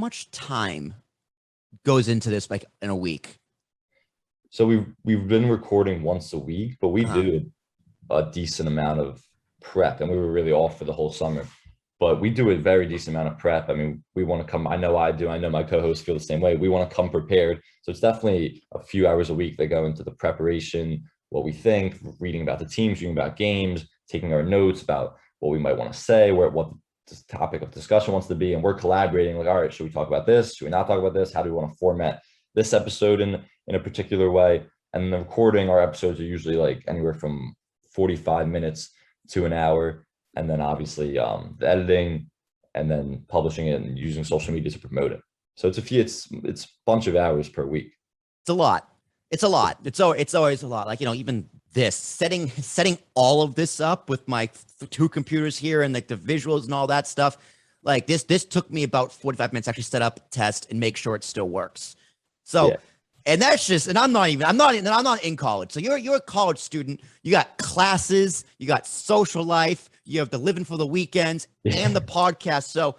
much time goes into this like in a week? So we've been recording once a week, but we Uh-huh. do a decent amount of prep, and we were really off for the whole summer. But we do a very decent amount of prep. I mean, we want to come. I know I do. I know my co-hosts feel the same way. We want to come prepared. So it's definitely a few hours a week that go into the preparation, what we think, reading about the teams, reading about games, taking our notes about what we might want to say, what the topic of discussion wants to be, and we're collaborating. Like, all right, should we talk about this? Should we not talk about this? How do we want to format this episode in a particular way? And the recording, our episodes are usually like anywhere from 45 minutes to an hour. And then obviously the editing and then publishing it and using social media to promote it. So it's a bunch of hours per week. It's a lot. It's a lot. It's always a lot. Like, even this setting all of this up with my two computers here and like the visuals and all that stuff. Like this took me about 45 minutes to actually set up, test, and make sure it still works. So, Yeah. and that's just, and I'm not in college. So you're a college student. You got classes, you got social life, you have the living for the weekends and the podcast. So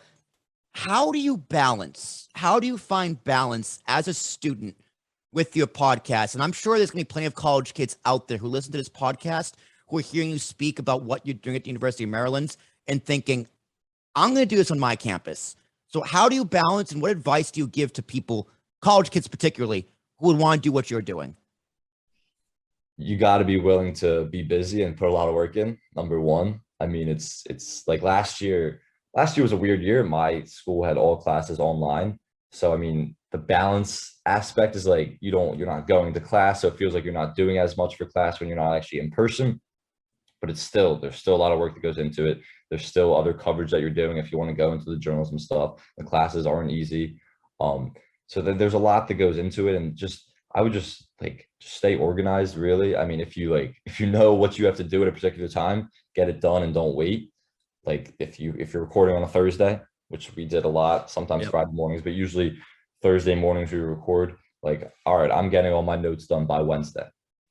how do you find balance as a student with your podcast? And I'm sure there's gonna be plenty of college kids out there who listen to this podcast who are hearing you speak about what you're doing at the University of Maryland and thinking, I'm going to do this on my campus. So how do you balance, and what advice do you give to people, college kids particularly, who would want to do what you're doing? You got to be willing to be busy and put a lot of work in. Number one. I mean, it's like last year was a weird year. My school had all classes online. So, I mean, the balance aspect is like, you're not going to class. So it feels like you're not doing as much for class when you're not actually in person, but there's still a lot of work that goes into it. There's still other coverage that you're doing. If you want to go into the journalism stuff, the classes aren't easy. So there's a lot that goes into it, and I would just stay organized, really. I mean, if you know what you have to do at a particular time, get it done and don't wait. Like if you're recording on a Thursday, which we did a lot, sometimes Friday mornings, but usually Thursday mornings we record, like, all right, I'm getting all my notes done by Wednesday.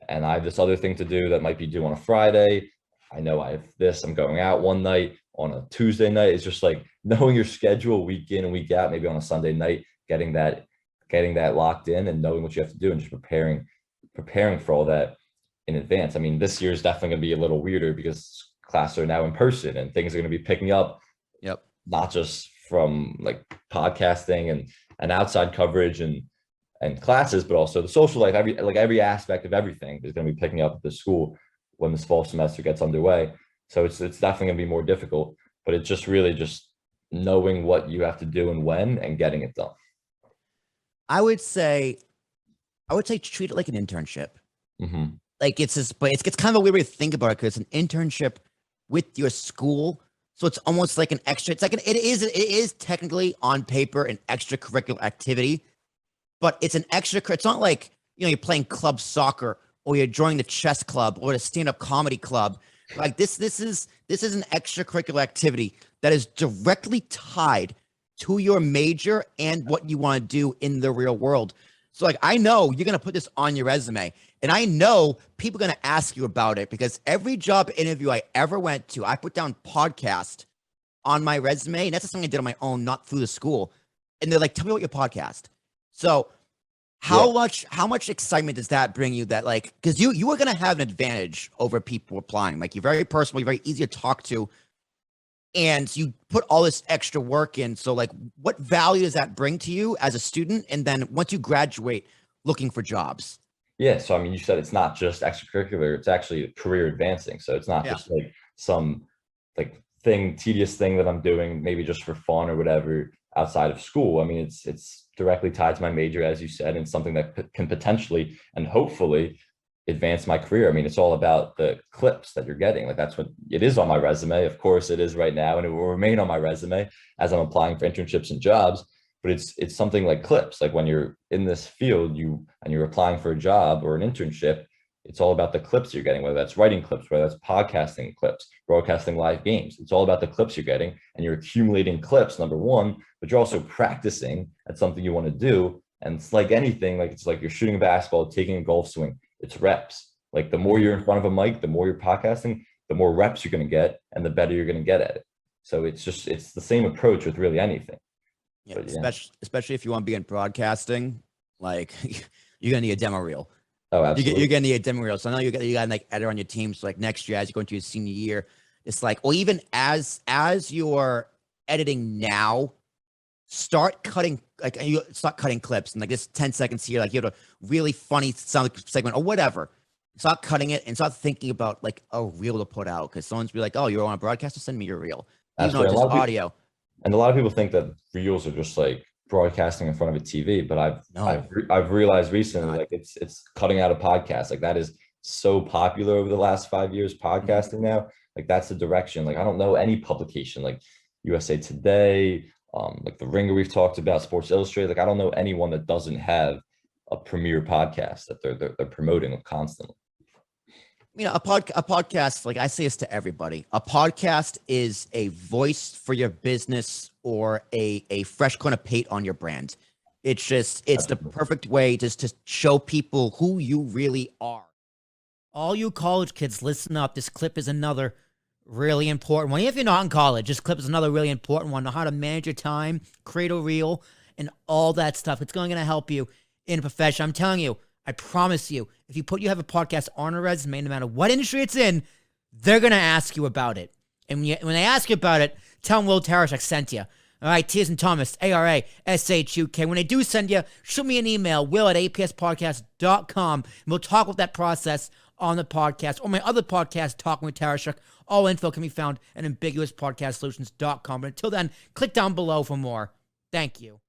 And I have this other thing to do that might be due on a Friday. I know I have this, I'm going out one night on a Tuesday night. It's just like knowing your schedule week in and week out, maybe on a Sunday night, getting that locked in and knowing what you have to do and just preparing for all that in advance. I mean, this year is definitely going to be a little weirder because classes are now in person and things are going to be picking up. Yep. Not just from like podcasting and outside coverage and classes, but also the social life. Every aspect of everything is going to be picking up at the school when this fall semester gets underway. So it's definitely going to be more difficult, but it's just really just knowing what you have to do and when and getting it done. I would say treat it like an internship. Mm-hmm. Like it's kind of a weird way to think about it because it's an internship with your school. So it's almost like an extra. It is technically on paper an extracurricular activity, but it's an extra. It's not like you're playing club soccer or you're joining the chess club or the stand-up comedy club. Like this is an extracurricular activity that is directly tied to your major and what you want to do in the real world. So like, I know you're going to put this on your resume, and I know people are going to ask you about it because every job interview I ever went to, I put down podcast on my resume, and that's something I did on my own, not through the school. And they're like, tell me about your podcast. So how much excitement does that bring you that like, because you are going to have an advantage over people applying. Like, you're very personal, you're very easy to talk to, and you put all this extra work in. So like, what value does that bring to you as a student? And then once you graduate, looking for jobs? Yeah. So, I mean, you said it's not just extracurricular, it's actually career advancing. So it's not just like some like tedious thing that I'm doing, maybe just for fun or whatever outside of school. I mean, it's directly tied to my major, as you said, and something that can potentially and hopefully advance my career. I mean, it's all about the clips that you're getting. Like, that's what it is on my resume. Of course it is right now, and it will remain on my resume as I'm applying for internships and jobs. But it's something like clips. Like, when you're in this field, you're applying for a job or an internship, it's all about the clips you're getting, whether that's writing clips, whether that's podcasting clips, broadcasting live games. It's all about the clips you're getting, and you're accumulating clips, number one, but you're also practicing at something you want to do. And it's like anything, like it's like you're shooting a basketball, taking a golf swing. It's reps. Like, the more you're in front of a mic, the more you're podcasting, the more reps you're going to get and the better you're going to get at it. So it's the same approach with really anything. Yeah, But yeah. especially if you want to be in broadcasting, like you're gonna need a demo reel. Oh, You're absolutely. gonna need a demo reel. So I know you got like editor on your team. So like next year, as you go into your senior year, it's like, or even as you're editing now, start cutting like you start cutting clips and like this 10 seconds here, like you have a really funny sound segment or whatever. Start cutting it and start thinking about like a reel to put out because someone's be like, oh, you're on a broadcaster, send me your reel, even though Absolutely. it's A just lot of people, audio. and a lot of people think that reels are just like broadcasting in front of a TV, but No, I've realized it's recently not. like it's cutting out a podcast. Like that is so popular over the last 5 years, Mhm. podcasting now. Like that's the direction. Like I don't know any publication like USA Today, like The Ringer we've talked about, Sports Illustrated. Like I don't know anyone that doesn't have a premier podcast that they're promoting constantly. A podcast, like I say this to everybody, a podcast is a voice for your business or a fresh coat of paint on your brand. It's the Absolutely. perfect way just to show people who you really are. All you college kids, listen up. This clip is another really important one. Even if you're not in college, this clip is another really important one on how to manage your time, create a reel, and all that stuff. It's going to help you in a profession. I'm telling you, I promise you, if you have a podcast on a resume, no matter what industry it's in, they're going to ask you about it. And when they ask you about it, tell them Will Tarashuk sent you. All right, T as in Thomas, ARASHUK. When they do send you, shoot me an email, will at apspodcast.com, and we'll talk about that process on the podcast or my other podcast, Talking with Tarashuk. All info can be found at ambiguouspodcastsolutions.com. But until then, click down below for more. Thank you.